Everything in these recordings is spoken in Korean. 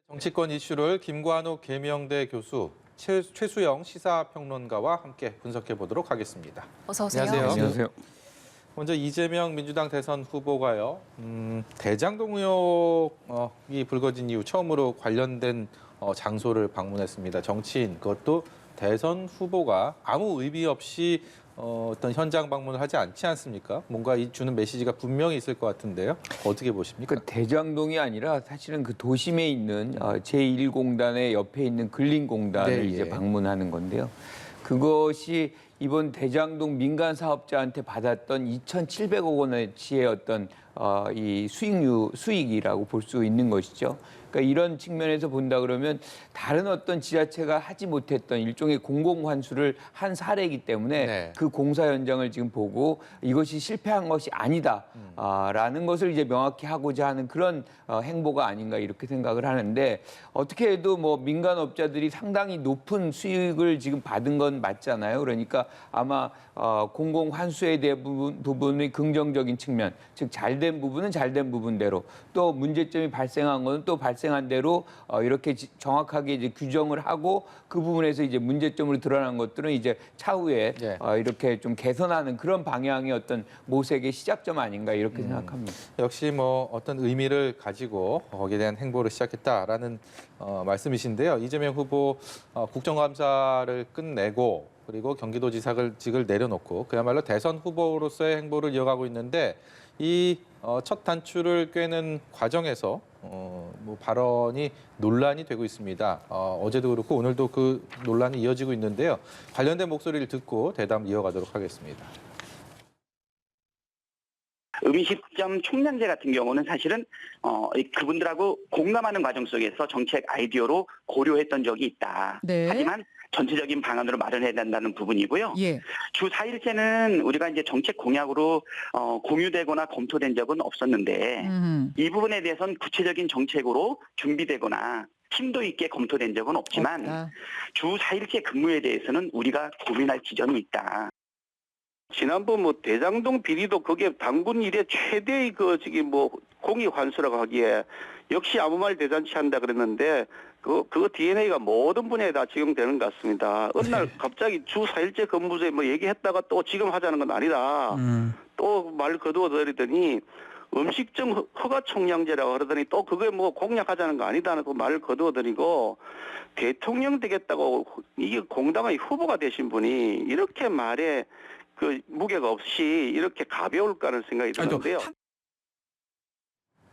정치권 이슈를 김관욱 계명대 교수, 최수영 시사평론가와 함께 분석해 보도록 하겠습니다. 어서 오세요. 안녕하세요. 먼저 이재명 민주당 대선 후보가요. 대장동 의혹이 불거진 이후 처음으로 관련된 장소를 방문했습니다. 정치인, 그것도 대선 후보가 아무 의미 없이 어떤 현장 방문을 하지 않지 않습니까? 뭔가 주는 메시지가 분명히 있을 것 같은데요. 어떻게 보십니까? 그 대장동이 아니라 사실은 그 도심에 있는 제1공단의 옆에 있는 근린공단을 네, 이제 예. 방문하는 건데요. 그것이 이번 대장동 민간 사업자한테 받았던 2,700억 원어치의 어떤 이 수익이라고 볼 수 있는 것이죠. 그러니까 이런 측면에서 본다 그러면 다른 어떤 지자체가 하지 못했던 일종의 공공환수를 한 사례이기 때문에 네. 그 공사 현장을 지금 보고 이것이 실패한 것이 아니다라는 것을 이제 명확히 하고자 하는 그런 행보가 아닌가 이렇게 생각을 하는데, 어떻게 해도 뭐 민간업자들이 상당히 높은 수익을 지금 받은 건 맞잖아요. 그러니까 아마 공공환수에 대한 부분의 긍정적인 측면, 즉 잘된 부분은 잘된 부분대로, 또 문제점이 발생한 것은 또 발생한 대로 이렇게 정확하게 이제 규정을 하고 그 부분에서 이제 문제점으로 드러난 것들은 이제 차후에 네. 이렇게 좀 개선하는 그런 방향의 어떤 모색의 시작점 아닌가 이렇게 생각합니다. 역시 뭐 어떤 의미를 가지고 거기에 대한 행보를 시작했다라는 말씀이신데요. 이재명 후보 국정감사를 끝내고 그리고 경기도지사직을 내려놓고 그야말로 대선 후보로서의 행보를 이어가고 있는데, 이 첫 단추를 꿰는 과정에서 뭐 발언이 논란이 되고 있습니다. 어제도 그렇고 오늘도 그 논란이 이어지고 있는데요. 관련된 목소리를 듣고 대담 이어가도록 하겠습니다. 음식점 총량제 같은 경우는 사실은 그분들하고 공감하는 과정 속에서 정책 아이디어로 고려했던 적이 있다. 네. 하지만 전체적인 방안으로 마련해야 된다는 부분이고요. 예. 주 4일제는 우리가 이제 정책 공약으로 공유되거나 검토된 적은 없었는데 이 부분에 대해서는 구체적인 정책으로 준비되거나 심도 있게 검토된 적은 없지만 없다. 주 4일제 근무에 대해서는 우리가 고민할 지점이 있다. 지난번 뭐 대장동 비리도 그게 당군 이래 최대의 그 저기 뭐 공익 환수라고 하기에 역시 아무 말 대잔치 한다 그랬는데 그 DNA가 모든 분야에 다 적용되는 것 같습니다. 어느 날 갑자기 주 4일제 근무제 뭐 얘기했다가 또 지금 하자는 건 아니다. 또 말 거두어버리더니 음식점 허가 총량제라고 그러더니 또 그게 뭐 공약하자는 거 아니다는 그 말을 거두어들이고, 대통령 되겠다고 이게 공당의 후보가 되신 분이 이렇게 말에 그 무게가 없이 이렇게 가벼울까라는 생각이 드는데요.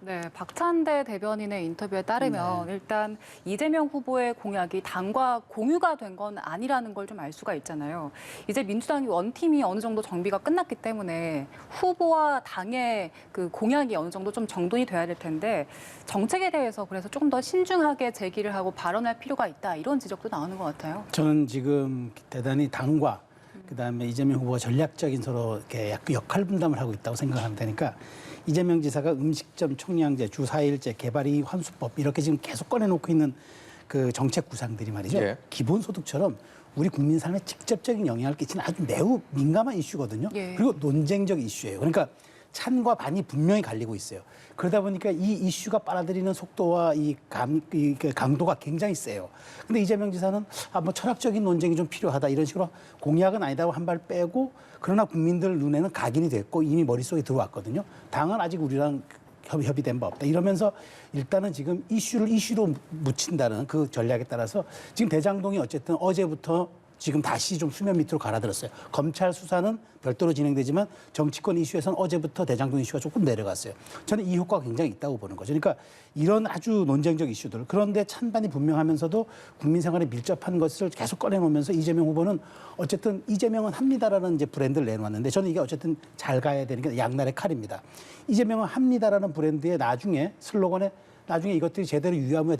네, 박찬대 대변인의 인터뷰에 따르면 일단 이재명 후보의 공약이 당과 공유가 된 건 아니라는 걸 좀 알 수가 있잖아요. 이제 민주당이 원팀이 어느 정도 정비가 끝났기 때문에 후보와 당의 그 공약이 어느 정도 좀 정돈이 돼야 될 텐데, 정책에 대해서 그래서 조금 더 신중하게 제기를 하고 발언할 필요가 있다, 이런 지적도 나오는 것 같아요. 저는 지금 대단히 당과 그다음에 이재명 후보가 전략적인 서로 이렇게 역할 분담을 하고 있다고 생각하면 되니까, 이재명 지사가 음식점 총량제, 주 4일제, 개발이익 환수법 이렇게 지금 계속 꺼내놓고 있는 그 정책 구상들이 말이죠. 예. 기본소득처럼 우리 국민 삶에 직접적인 영향을 끼치는 아주 매우 민감한 이슈거든요. 예. 그리고 논쟁적 이슈예요. 그러니까 찬과 반이 분명히 갈리고 있어요. 그러다 보니까 이 이슈가 빨아들이는 속도와 이 강도가 굉장히 세요. 근데 이재명 지사는 뭐 철학적인 논쟁이 좀 필요하다 이런 식으로 공약은 아니다고 한 발 빼고, 그러나 국민들 눈에는 각인이 됐고 이미 머릿속에 들어왔거든요. 당은 아직 우리랑 협의된 바 없다. 이러면서 일단은 지금 이슈를 이슈로 묻힌다는 그 전략에 따라서 지금 대장동이 어쨌든 어제부터 지금 다시 좀 수면 밑으로 가라들었어요. 검찰 수사는 별도로 진행되지만 정치권 이슈에서는 어제부터 대장동 이슈가 조금 내려갔어요. 저는 이 효과가 굉장히 있다고 보는 거죠. 그러니까 이런 아주 논쟁적 이슈들, 그런데 찬반이 분명하면서도 국민 생활에 밀접한 것을 계속 꺼내놓으면서 이재명 후보는 어쨌든 이재명은 합니다라는 이제 브랜드를 내놓았는데, 저는 이게 어쨌든 잘 가야 되는 게 양날의 칼입니다. 이재명은 합니다라는 브랜드의 나중에 슬로건에 나중에 이것들이 제대로 유야무야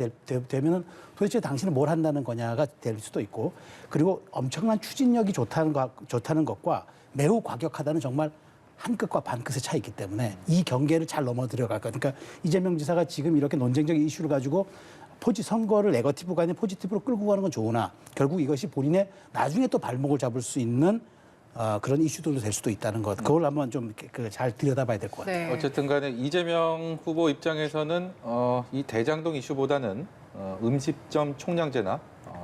되면은 도대체 당신은 뭘 한다는 거냐가 될 수도 있고, 그리고 엄청난 추진력이 좋다는 것과 매우 과격하다는 정말 한 끗과 반 끗의 차이 있기 때문에 이 경계를 잘 넘어 들어갈 거니까, 그러니까 이재명 지사가 지금 이렇게 논쟁적인 이슈를 가지고 선거를 네거티브가 아닌 포지티브로 끌고 가는 건 좋으나 결국 이것이 본인의 나중에 또 발목을 잡을 수 있는 그런 이슈들도 될 수도 있다는 것. 그걸 한번 좀 잘 들여다봐야 될 것 같아요. 네. 어쨌든 간에 이재명 후보 입장에서는 이 대장동 이슈보다는 음식점 총량제나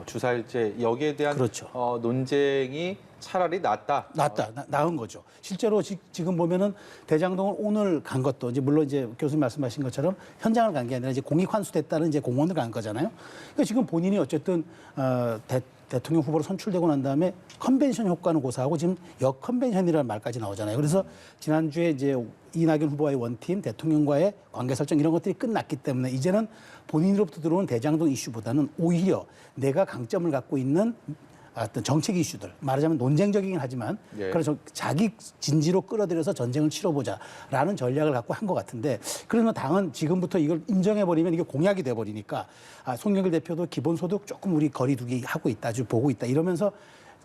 주사일제 여기에 대한 그렇죠. 논쟁이 차라리 낫다. 나은 거죠. 실제로 지금 보면은 대장동을 오늘 간 것도 이제 물론 이제 교수님 말씀하신 것처럼 현장을 간 게 아니라 이제 공익 환수됐다는 이제 공원을 간 거잖아요. 그러니까 지금 본인이 어쨌든 대통령 후보로 선출되고 난 다음에 컨벤션 효과는 고사하고 지금 역컨벤션이라는 말까지 나오잖아요. 그래서 지난주에 이제 이낙연 후보와의 원팀, 대통령과의 관계 설정 이런 것들이 끝났기 때문에 이제는 본인으로부터 들어온 대장동 이슈보다는 오히려 내가 강점을 갖고 있는 어떤 정책 이슈들, 말하자면 논쟁적이긴 하지만 예. 그래서 자기 진지로 끌어들여서 전쟁을 치러보자라는 전략을 갖고 한 것 같은데 그러면 당은 지금부터 이걸 인정해버리면 이게 공약이 돼버리니까 송영길 대표도 기본소득 조금 우리 거리두기 하고 있다, 아주 보고 있다 이러면서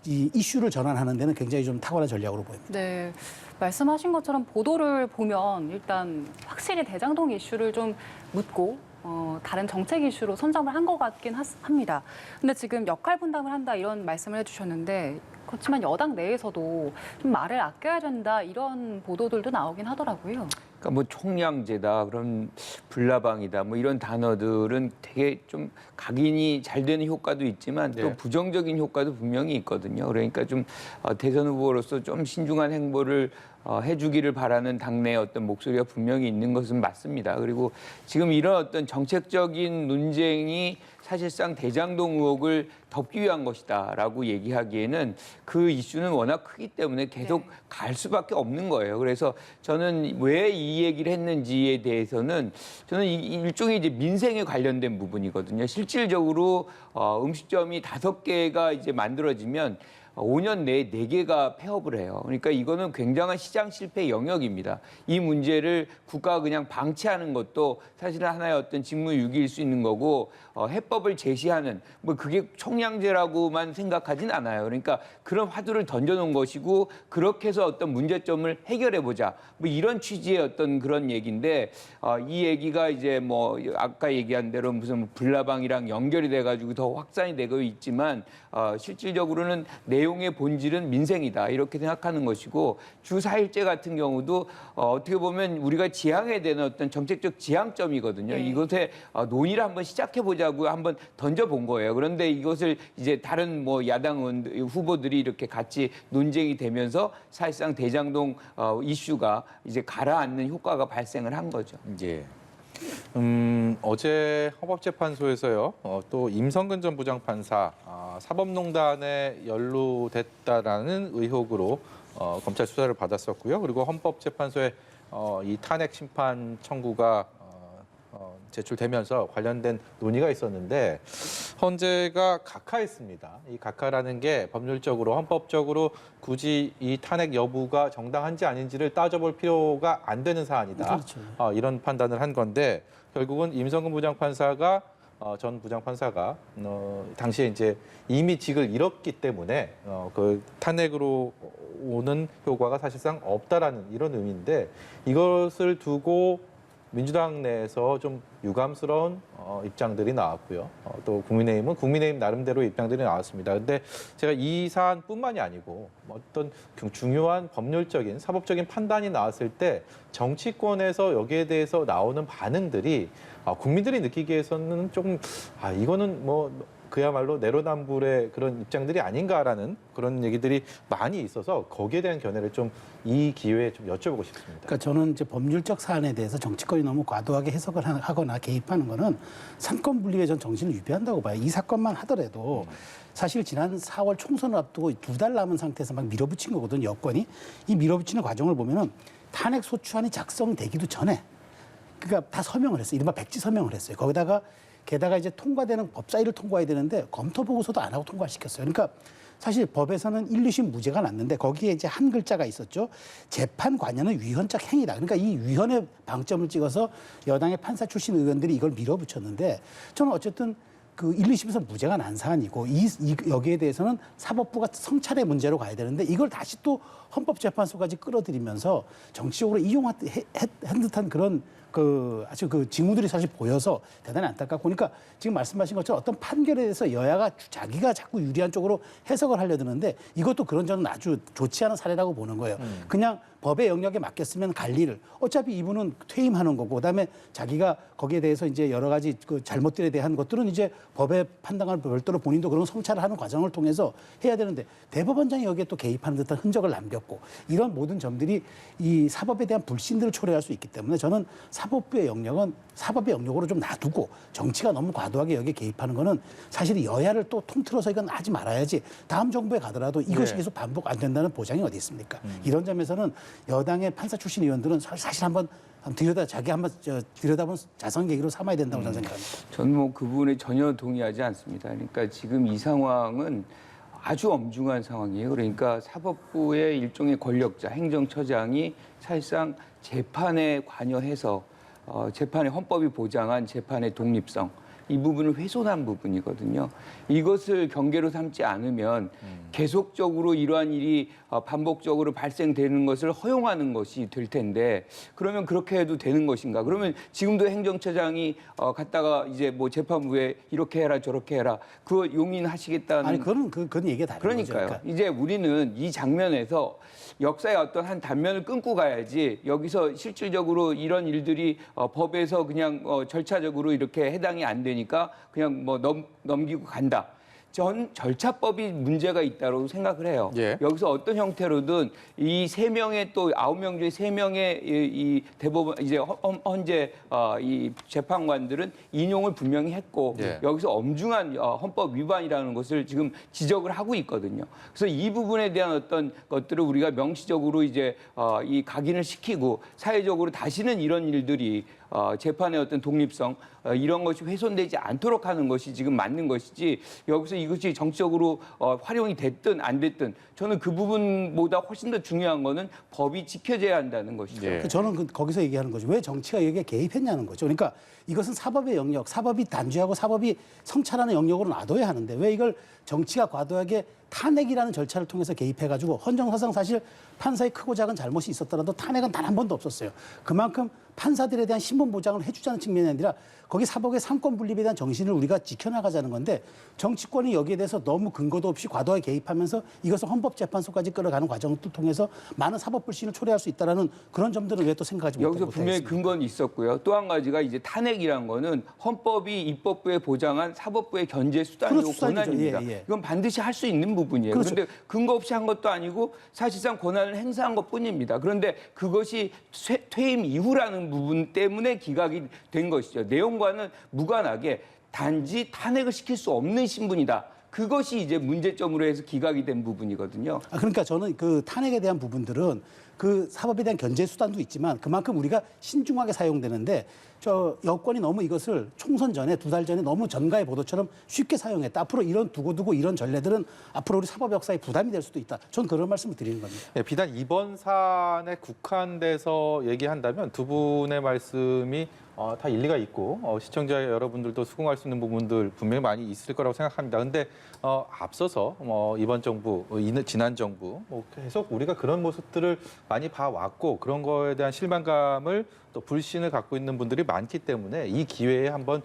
이 이슈를 전환하는 데는 굉장히 좀 탁월한 전략으로 보입니다. 네, 말씀하신 것처럼 보도를 보면 일단 확실히 대장동 이슈를 좀 묻고 다른 정책 이슈로 선점을 한 것 같긴 합니다. 근데 지금 역할 분담을 한다 이런 말씀을 해주셨는데 그렇지만 여당 내에서도 좀 말을 아껴야 된다 이런 보도들도 나오긴 하더라고요. 그러니까 뭐 총량제다, 그런 불나방이다, 뭐 이런 단어들은 되게 좀 각인이 잘 되는 효과도 있지만 또 네. 부정적인 효과도 분명히 있거든요. 그러니까 좀 대선 후보로서 좀 신중한 행보를 해주기를 바라는 당내의 어떤 목소리가 분명히 있는 것은 맞습니다. 그리고 지금 이런 어떤 정책적인 논쟁이 사실상 대장동 의혹을 덮기 위한 것이다라고 얘기하기에는 그 이슈는 워낙 크기 때문에 계속 네. 갈 수밖에 없는 거예요. 그래서 저는 왜 이 얘기를 했는지에 대해서는 저는 일종의 이제 민생에 관련된 부분이거든요. 실질적으로 음식점이 5개가 이제 만들어지면 5년 내에 4개가 폐업을 해요. 그러니까 이거는 굉장한 시장 실패 영역입니다. 이 문제를 국가가 그냥 방치하는 것도 사실은 하나의 어떤 직무유기일 수 있는 거고 해법을 제시하는 뭐 그게 총량제라고만 생각하진 않아요. 그러니까 그런 화두를 던져놓은 것이고 그렇게 해서 어떤 문제점을 해결해보자. 뭐 이런 취지의 어떤 그런 얘기인데 이 얘기가 이제 뭐 아까 얘기한 대로 무슨 불나방이랑 연결이 돼가지고 더 확산이 되고 있지만 실질적으로는 내용의 본질은 민생이다 이렇게 생각하는 것이고 주 4일제 같은 경우도 어떻게 보면 우리가 지향해야 되는 어떤 정책적 지향점이거든요. 이것에 논의를 한번 시작해보자고 한번 던져본 거예요. 그런데 이것을 이제 다른 뭐 야당 후보들이 이렇게 같이 논쟁이 되면서 사실상 대장동 이슈가 이제 가라앉는 효과가 발생을 한 거죠. 예. 어제 헌법재판소에서요, 또 임성근 전 부장판사 사법농단에 연루됐다라는 의혹으로 검찰 수사를 받았었고요. 그리고 헌법재판소에 이 탄핵 심판 청구가 제출되면서 관련된 논의가 있었는데 헌재가 각하했습니다. 이 각하라는 게 법률적으로 헌법적으로 굳이 이 탄핵 여부가 정당한지 아닌지를 따져볼 필요가 안 되는 사안이다. 그렇죠. 이런 판단을 한 건데 결국은 임성근 부장판사가 전 부장판사가 당시에 이제 이미 직을 잃었기 때문에 그 탄핵으로 오는 효과가 사실상 없다라는 이런 의미인데 이것을 두고 민주당 내에서 좀 유감스러운 입장들이 나왔고요. 또 국민의힘은 국민의힘 나름대로 입장들이 나왔습니다. 근데 제가 이 사안뿐만이 아니고 어떤 중요한 법률적인 사법적인 판단이 나왔을 때 정치권에서 여기에 대해서 나오는 반응들이 국민들이 느끼기에서는 조금 이거는 뭐 그야말로 내로남불의 그런 입장들이 아닌가라는 그런 얘기들이 많이 있어서 거기에 대한 견해를 좀 이 기회에 좀 여쭤보고 싶습니다. 그러니까 저는 이제 법률적 사안에 대해서 정치권이 너무 과도하게 해석을 하거나 개입하는 거는 삼권 분립의 전 정신을 위배한다고 봐요. 이 사건만 하더라도 사실 지난 4월 총선을 앞두고 2달 남은 상태에서 막 밀어붙인 거거든요. 여권이. 이 밀어붙이는 과정을 보면은 탄핵 소추안이 작성되기도 전에 그러니까 다 서명을 했어요. 이른바 백지 서명을 했어요. 게다가 이제 통과되는 법사위를 통과해야 되는데 검토 보고서도 안 하고 통과시켰어요. 그러니까 사실 법에서는 1, 2심 무죄가 났는데 거기에 이제 한 글자가 있었죠. 재판 관여는 위헌적 행위다. 그러니까 이 위헌에 방점을 찍어서 여당의 판사 출신 의원들이 이걸 밀어붙였는데 저는 어쨌든 그 1, 2심에서 무죄가 난 사안이고 여기에 대해서는 사법부가 성찰의 문제로 가야 되는데 이걸 다시 또 헌법재판소까지 끌어들이면서 정치적으로 이용한 듯한 그런 아주 그 징후들이 사실 보여서 대단히 안타깝고, 그러니까 지금 말씀하신 것처럼 어떤 판결에 대해서 여야가 자기가 자꾸 유리한 쪽으로 해석을 하려 드는데, 이것도 그런 점은 아주 좋지 않은 사례라고 보는 거예요. 그냥 법의 영역에 맡겼으면 갈 일을, 어차피 이분은 퇴임하는 거고, 그다음에 자기가 거기에 대해서 이제 여러 가지 그 잘못들에 대한 것들은 이제 법의 판단을 별도로 본인도 그런 성찰을 하는 과정을 통해서 해야 되는데, 대법원장이 여기에 또 개입하는 듯한 흔적을 남겼고, 이런 모든 점들이 이 사법에 대한 불신들을 초래할 수 있기 때문에, 저는 사법부의 영역은 사법의 영역으로 좀 놔두고, 정치가 너무 과도하게 여기에 개입하는 거는 사실 여야를 또 통틀어서 이건 하지 말아야지, 다음 정부에 가더라도 이것이 계속 반복 안 된다는 보장이 어디 있습니까? 이런 점에서는 여당의 판사 출신 의원들은 사실 한번 들여다본 자성 계기로 삼아야 된다고 저는 생각합니다. 저는 뭐 그 부분에 전혀 동의하지 않습니다. 그러니까 지금 이 상황은 아주 엄중한 상황이에요. 그러니까 사법부의 일종의 권력자, 행정처장이 사실상 재판에 관여해서 재판의 헌법이 보장한 재판의 독립성, 이 부분을 훼손한 부분이거든요. 이것을 경계로 삼지 않으면 계속적으로 이러한 일이 반복적으로 발생되는 것을 허용하는 것이 될 텐데, 그러면 그렇게 해도 되는 것인가? 그러면 지금도 행정처장이 갔다가 이제 뭐 재판부에 이렇게 해라 저렇게 해라, 그거 용인하시겠다는. 아니 그건 얘기가 다른 거죠. 그러니까요. 이제 우리는 이 장면에서 역사의 어떤 한 단면을 끊고 가야지, 여기서 실질적으로 이런 일들이 법에서 그냥 절차적으로 이렇게 해당이 안 되니까 그냥 뭐 넘기고 간다. 전 절차법이 문제가 있다고 생각을 해요. 예. 여기서 어떤 형태로든 이 3명의 또 9명 중에 3명의 이 대법원 이제 헌재 이 재판관들은 인용을 분명히 했고, 예. 여기서 엄중한 헌법 위반이라는 것을 지금 지적을 하고 있거든요. 그래서 이 부분에 대한 어떤 것들을 우리가 명시적으로 이제 이 각인을 시키고, 사회적으로 다시는 이런 일들이 재판의 어떤 독립성 이런 것이 훼손되지 않도록 하는 것이 지금 맞는 것이지, 여기서 이것이 정치적으로 활용이 됐든 안 됐든, 저는 그 부분보다 훨씬 더 중요한 거는 법이 지켜져야 한다는 것이죠. 예. 저는 거기서 얘기하는 거죠. 왜 정치가 여기에 개입했냐는 거죠. 그러니까 이것은 사법의 영역, 사법이 단죄하고 사법이 성찰하는 영역으로 놔둬야 하는데, 왜 이걸 정치가 과도하게 탄핵이라는 절차를 통해서 개입해가지고, 헌정사상 사실 판사의 크고 작은 잘못이 있었더라도 탄핵은 단 한 번도 없었어요. 그만큼 판사들에 대한 신분 보장을 해주자는 측면이 아니라 거기 사법의 삼권 분립에 대한 정신을 우리가 지켜나가자는 건데, 정치권이 여기에 대해서 너무 근거도 없이 과도하게 개입하면서 이것을 헌법재판소까지 끌어가는 과정을 통해서 많은 사법 불신을 초래할 수 있다는 그런 점들은 왜 또 생각하지 여기서 못하겠습니까? 분명히 근거는 있었고요. 또 한 가지가 이제 탄핵이란 거는 헌법이 입법부에 보장한 사법부의 견제 수단이고 그렇죠, 수단이죠. 권한입니다. 예, 예. 이건 반드시 할 수 있는 부분이에요. 그렇죠. 그런데 근거 없이 한 것도 아니고 사실상 권한을 행사한 것뿐입니다. 그런데 그것이 퇴임 이후라는 부분 때문에 기각이 된 것이죠. 내용과는 무관하게 단지 탄핵을 시킬 수 없는 신분이다. 그것이 이제 문제점으로 해서 기각이 된 부분이거든요. 그러니까 저는 그 탄핵에 대한 부분들은 그 사법에 대한 견제 수단도 있지만 그만큼 우리가 신중하게 사용되는데, 저 여권이 너무 이것을 총선 전에 2달 전에 너무 전가의 보도처럼 쉽게 사용했다. 앞으로 이런 두고두고 이런 전례들은 앞으로 우리 사법 역사에 부담이 될 수도 있다. 저는 그런 말씀을 드리는 겁니다. 예, 비단 이번 사안에 국한돼서 얘기한다면 두 분의 말씀이 다 일리가 있고 시청자 여러분들도 수긍할 수 있는 부분들 분명히 많이 있을 거라고 생각합니다. 근데 앞서서 이번 정부, 지난 정부 계속 우리가 그런 모습들을 많이 봐왔고, 그런 거에 대한 실망감을 또 불신을 갖고 있는 분들이 많기 때문에 이 기회에 한번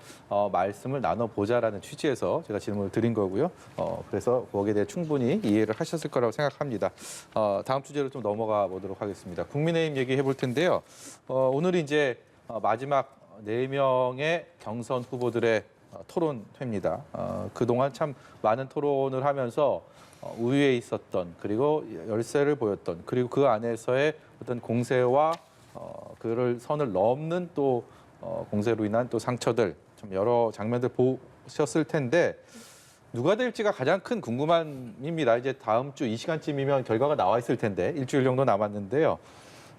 말씀을 나눠보자라는 취지에서 제가 질문을 드린 거고요. 그래서 거기에 대해 충분히 이해를 하셨을 거라고 생각합니다. 다음 주제로 좀 넘어가 보도록 하겠습니다. 국민의힘 얘기해 볼 텐데요. 오늘이 이제 마지막 4명의 경선 후보들의 토론회입니다. 그동안 참 많은 토론을 하면서 우위에 있었던, 그리고 열세를 보였던, 그리고 그 안에서의 어떤 공세와 그를 선을 넘는 또 공세로 인한 또 상처들, 참 여러 장면들 보셨을 텐데, 누가 될지가 가장 큰 궁금함입니다. 이제 다음 주 이 시간쯤이면 결과가 나와 있을 텐데, 일주일 정도 남았는데요.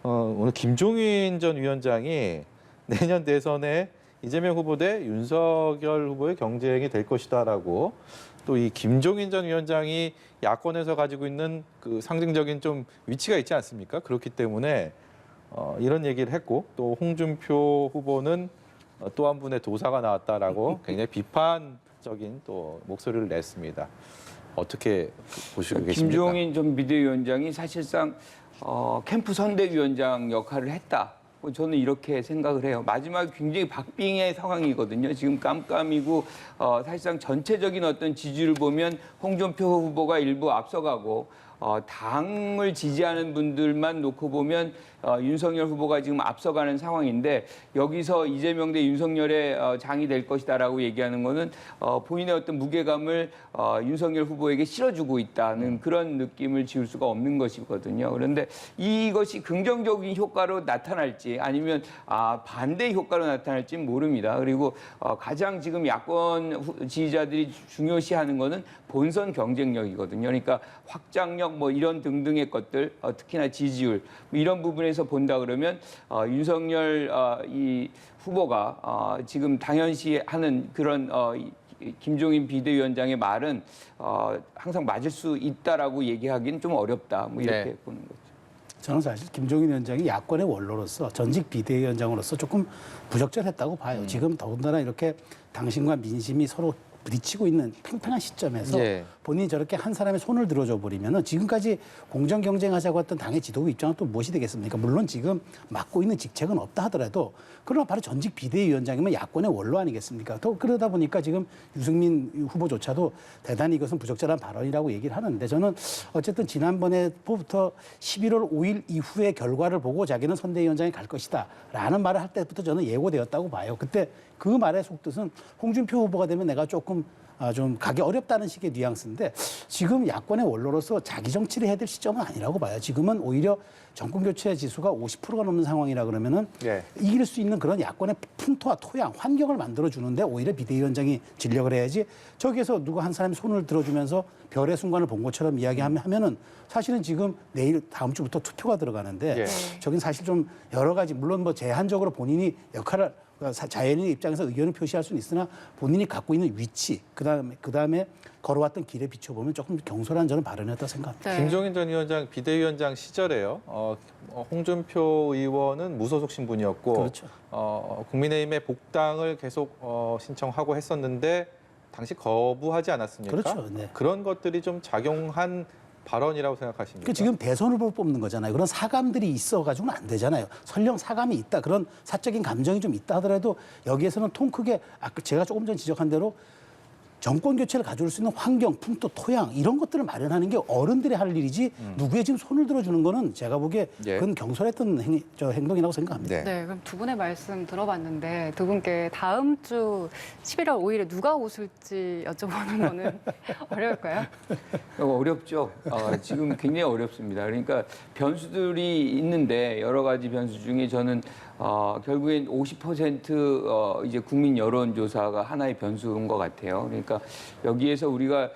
오늘 김종인 전 위원장이 내년 대선에 이재명 후보 대 윤석열 후보의 경쟁이 될 것이다라고, 또 이 김종인 전 위원장이 야권에서 가지고 있는 그 상징적인 좀 위치가 있지 않습니까? 그렇기 때문에 이런 얘기를 했고, 또 홍준표 후보는 또 한 분의 도사가 나왔다라고 굉장히 비판적인 또 목소리를 냈습니다. 어떻게 보시고 계십니까? 김종인 전 비대위원장이 사실상 캠프 선대위원장 역할을 했다. 저는 이렇게 생각을 해요. 마지막에 굉장히 박빙의 상황이거든요. 지금 깜깜이고 사실상 전체적인 어떤 지지를 보면 홍준표 후보가 일부 앞서가고 당을 지지하는 분들만 놓고 보면 윤석열 후보가 지금 앞서가는 상황인데 여기서 이재명 대 윤석열의 장이 될 것이다라고 얘기하는 거는 본인의 어떤 무게감을 윤석열 후보에게 실어주고 있다는 그런 느낌을 지울 수가 없는 것이거든요. 그런데 이것이 긍정적인 효과로 나타날지 아니면 반대 효과로 나타날지는 모릅니다. 그리고 가장 지금 야권 지지자들이 중요시하는 거는 본선 경쟁력이거든요. 그러니까 확장력 뭐 이런 등등의 것들, 특히나 지지율 뭐 이런 부분에서 본다 그러면 윤석열 이 후보가 지금 당연시하는 그런 김종인 비대위원장의 말은 항상 맞을 수 있다라고 얘기하기는 좀 어렵다. 뭐 이렇게 네. 보는 거죠. 저는 사실 김종인 위원장이 야권의 원로로서 전직 비대위원장으로서 조금 부적절했다고 봐요. 지금 더군다나 이렇게 당신과 민심이 서로 부딪히고 있는 팽팽한 시점에서 예. 본인이 저렇게 한 사람의 손을 들어줘 버리면은 지금까지 공정 경쟁하자고 했던 당의 지도부 입장은 또 무엇이 되겠습니까? 물론 지금 맡고 있는 직책은 없다 하더라도 그러나 바로 전직 비대위원장이면 야권의 원로 아니겠습니까? 또 그러다 보니까 지금 유승민 후보조차도 대단히 이것은 부적절한 발언이라고 얘기를 하는데 저는 어쨌든 지난번에부터 11월 5일 이후의 결과를 보고 자기는 선대위원장에 갈 것이다 라는 말을 할 때부터 저는 예고되었다고 봐요. 그때 그 말의 속뜻은 홍준표 후보가 되면 내가 조금 좀 가기 어렵다는 식의 뉘앙스인데 지금 야권의 원로로서 자기 정치를 해야 될 시점은 아니라고 봐요. 지금은 오히려 정권 교체 지수가 50%가 넘는 상황이라 그러면은 예. 이길 수 있는 그런 야권의 풍토와 토양, 환경을 만들어 주는데 오히려 비대위원장이 진력을 해야지 저기에서 누구 한 사람이 손을 들어주면서 별의 순간을 본 것처럼 이야기하면은 사실은 지금 내일 다음 주부터 투표가 들어가는데 예. 저긴 사실 좀 여러 가지 물론 뭐 제한적으로 본인이 역할을 자연인의 입장에서 의견을 표시할 수는 있으나 본인이 갖고 있는 위치 그다음에 걸어왔던 길에 비춰보면 조금 경솔한 저는 발언이었다고 생각합니다. 네. 김종인 전 위원장 비대위원장 시절에요. 홍준표 의원은 무소속 신분이었고 그렇죠. 국민의힘의 복당을 계속 신청하고 했었는데 당시 거부하지 않았습니까? 그렇죠. 네. 그런 것들이 좀 작용한 발언이라고 생각하십니까? 그 지금 대선 후보를 뽑는 거잖아요. 그런 사감들이 있어가지고는 안 되잖아요. 설령 사감이 있다, 그런 사적인 감정이 좀 있다 하더라도 여기에서는 통 크게 아까 제가 조금 전 지적한 대로 정권 교체를 가져올 수 있는 환경, 풍토, 토양 이런 것들을 마련하는 게 어른들의 할 일이지 누구의 지금 손을 들어주는 거는 제가 보기에 예. 그건 경솔했던 행동이라고 생각합니다. 네. 네, 그럼 두 분의 말씀 들어봤는데 두 분께 다음 주 11월 5일에 누가 웃을지 여쭤보는 거는 어려울까요? 어렵죠. 지금 굉장히 어렵습니다. 그러니까 변수들이 있는데 여러 가지 변수 중에 저는 결국엔 50% 이제 국민 여론조사가 하나의 변수인 것 같아요. 그러니까 여기에서 우리가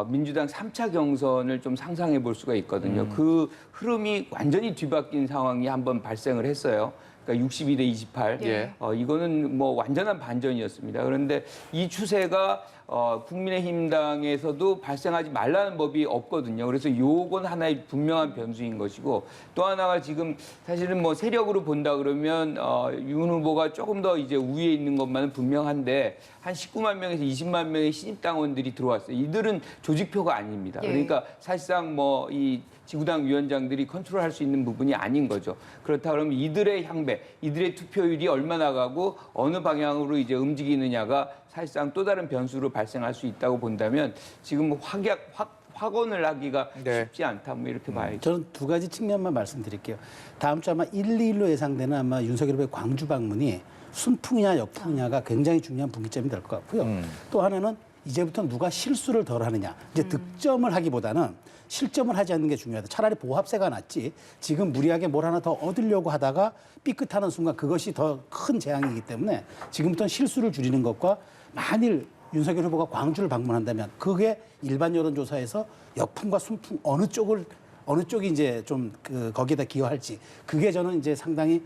민주당 3차 경선을 좀 상상해 볼 수가 있거든요. 그 흐름이 완전히 뒤바뀐 상황이 한번 발생을 했어요. 그러니까 62대 28. 예. 이거는 뭐 완전한 반전이었습니다. 그런데 이 추세가 국민의힘당에서도 발생하지 말라는 법이 없거든요. 그래서 요건 하나의 분명한 변수인 것이고 또 하나가 지금 사실은 뭐 세력으로 본다 그러면 윤 후보가 조금 더 이제 우위에 있는 것만은 분명한데 한 19만 명에서 20만 명의 신입 당원들이 들어왔어요. 이들은 조직표가 아닙니다. 예. 그러니까 사실상 뭐 이 지구당 위원장들이 컨트롤할 수 있는 부분이 아닌 거죠. 그렇다 그러면 이들의 향배, 이들의 투표율이 얼마나 가고 어느 방향으로 이제 움직이느냐가 사실상 또 다른 변수로 발생할 수 있다고 본다면 지금 확언을 하기가 네. 쉽지 않다. 뭐 이렇게 봐야죠. 저는 두 가지 측면만 말씀드릴게요. 다음 주 아마 1, 2일로 예상되는 아마 윤석열 후보의 광주 방문이 순풍이냐 역풍이냐가 굉장히 중요한 분기점이 될 것 같고요. 또 하나는 이제부터 누가 실수를 덜 하느냐. 이제 득점을 하기보다는 실점을 하지 않는 게 중요하다. 차라리 보합세가 낫지. 지금 무리하게 뭘 하나 더 얻으려고 하다가 삐끗하는 순간 그것이 더 큰 재앙이기 때문에 지금부터는 실수를 줄이는 것과 만일 윤석열 후보가 광주를 방문한다면 그게 일반 여론조사에서 역풍과 순풍 어느 쪽이 이제 좀 거기에다 기여할지 그게 저는 이제 상당히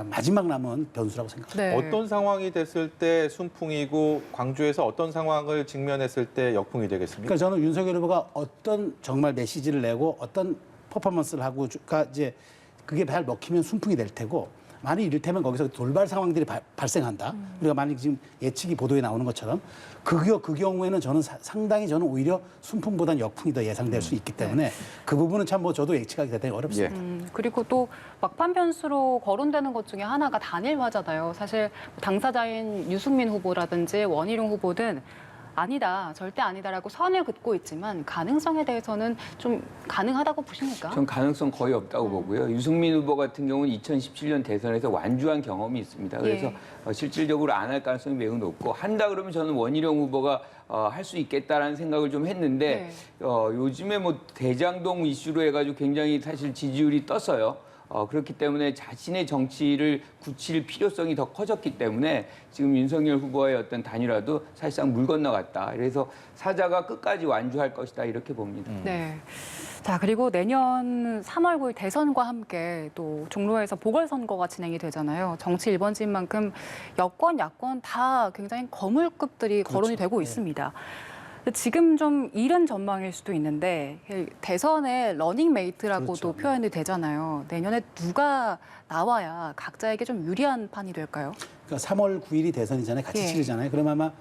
마지막 남은 변수라고 생각합니다. 네. 어떤 상황이 됐을 때 순풍이고 광주에서 어떤 상황을 직면했을 때 역풍이 되겠습니까? 그러니까 저는 윤석열 후보가 어떤 정말 메시지를 내고 어떤 퍼포먼스를 하고가 이제 그게 잘 먹히면 순풍이 될 테고 만약 이를테면 거기서 돌발 상황들이 발생한다. 우리가 만약 지금 예측이 보도에 나오는 것처럼 그 경우에는 저는 상당히 저는 오히려 순풍보다는 역풍이 더 예상될 수 있기 때문에 그 부분은 참 뭐 저도 예측하기 대단히 어렵습니다. 그리고 또 막판 변수로 거론되는 것 중에 하나가 단일화잖아요. 사실 당사자인 유승민 후보라든지 원희룡 후보는 아니다, 절대 아니다라고 선을 긋고 있지만 가능성에 대해서는 좀 가능하다고 보십니까? 전 가능성 거의 없다고 보고요. 유승민 후보 같은 경우는 2017년 대선에서 완주한 경험이 있습니다. 그래서 실질적으로 안 할 가능성이 매우 높고 한다 그러면 저는 원희룡 후보가 할 수 있겠다라는 생각을 좀 했는데 요즘에 뭐 대장동 이슈로 해가지고 굉장히 사실 지지율이 떴어요. 그렇기 때문에 자신의 정치를 굳힐 필요성이 더 커졌기 때문에 지금 윤석열 후보의 어떤 단일화도 사실상 물 건너갔다. 그래서 사자가 끝까지 완주할 것이다 이렇게 봅니다. 네. 자, 그리고 내년 3월 9일 대선과 함께 또 종로에서 보궐선거가 진행이 되잖아요. 정치 1번지인 만큼 여권, 야권 다 굉장히 거물급들이 거론이 되고 있습니다. 지금 좀 이른 전망일 수도 있는데 대선의 러닝메이트라고도 표현이 되잖아요. 내년에 누가 나와야 각자에게 좀 유리한 판이 될까요? 그러니까 3월 9일이 대선이잖아요. 같이 치르잖아요. 그러면 아마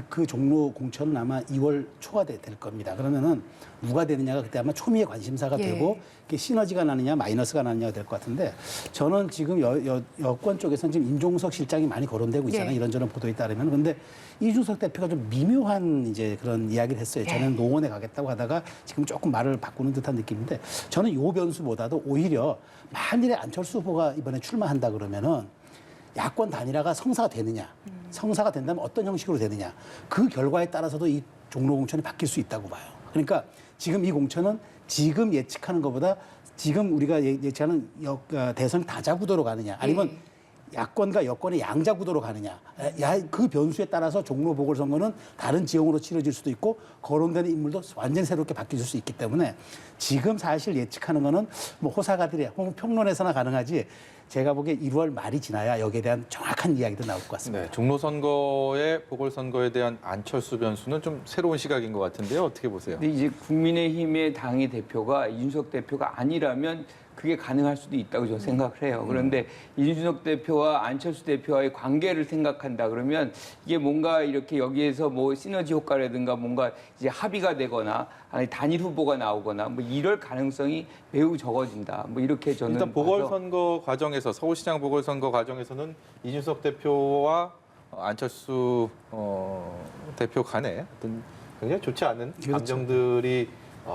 그 종로 공천은 아마 2월 초가 될 겁니다. 그러면은 누가 되느냐가 그때 아마 초미의 관심사가 되고 이게 시너지가 나느냐 마이너스가 나느냐가 될 것 같은데 저는 지금 여권 쪽에서는 지금 임종석 실장이 많이 거론되고 있잖아요. 이런저런 보도에 따르면. 근데 이준석 대표가 좀 미묘한 이제 그런 이야기를 했어요. 저는 노원에 가겠다고 하다가 지금 조금 말을 바꾸는 듯한 느낌인데 저는 요 변수보다도 오히려 만일에 안철수 후보가 이번에 출마한다 그러면은 야권 단일화가 성사가 되느냐, 성사가 된다면 어떤 형식으로 되느냐, 그 결과에 따라서도 이 종로 공천이 바뀔 수 있다고 봐요. 그러니까 지금 이 공천은 지금 예측하는 것보다 지금 우리가 예측하는 대선 다자구도로 가느냐, 아니면 야권과 여권의 양자구도로 가느냐, 그 변수에 따라서 종로 보궐선거는 다른 지형으로 치러질 수도 있고 거론되는 인물도 완전히 새롭게 바뀔 수 있기 때문에 지금 사실 예측하는 거는 뭐 호사가들이 혹은 평론에서나 가능하지 제가 보기에 1월 말이 지나야 여기에 대한 정확한 이야기도 나올 것 같습니다. 네, 종로 선거에 보궐선거에 대한 안철수 변수는 좀 새로운 시각인 것 같은데요. 어떻게 보세요? 근데 이제 국민의힘의 당의 대표가 이준석 대표가 아니라면 그게 가능할 수도 있다고 저는 생각을 해요. 그런데 이준석 대표와 안철수 대표와의 관계를 생각한다 그러면 이게 뭔가 이렇게 여기에서 뭐 시너지 효과라든가 뭔가 이제 합의가 되거나 아니 단일 후보가 나오거나 뭐 이럴 가능성이 매우 적어진다. 뭐 이렇게 저는 일단 보궐선거 과정에서 서울시장 보궐선거 과정에서는 이준석 대표와 안철수 대표 간에 어떤 굉장히 좋지 않은 감정들이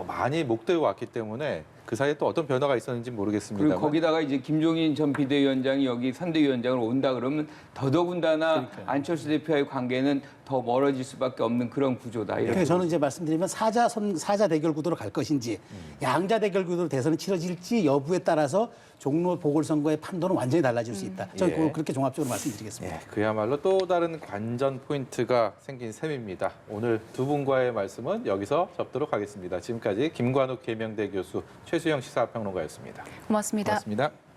많이 목도해 왔기 때문에 그 사이에 또 어떤 변화가 있었는지 모르겠습니다만. 그리고 거기다가 이제 김종인 전 비대위원장이 여기 선대위원장을 온다 그러면 더더군다나 안철수 대표와의 관계는 더 멀어질 수밖에 없는 그런 구조다. 그러니까 저는 이제 말씀드리면 사자 대결 구도로 갈 것인지 양자 대결 구도로 대선이 치러질지 여부에 따라서 종로 보궐선거의 판도는 완전히 달라질 수 있다. 저는 그렇게 종합적으로 말씀드리겠습니다. 예, 그야말로 또 다른 관전 포인트가 생긴 셈입니다. 오늘 두 분과의 말씀은 여기서 접도록 하겠습니다. 지금까지 김관욱 계명대 교수, 최수영 시사평론가였습니다. 고맙습니다. 고맙습니다.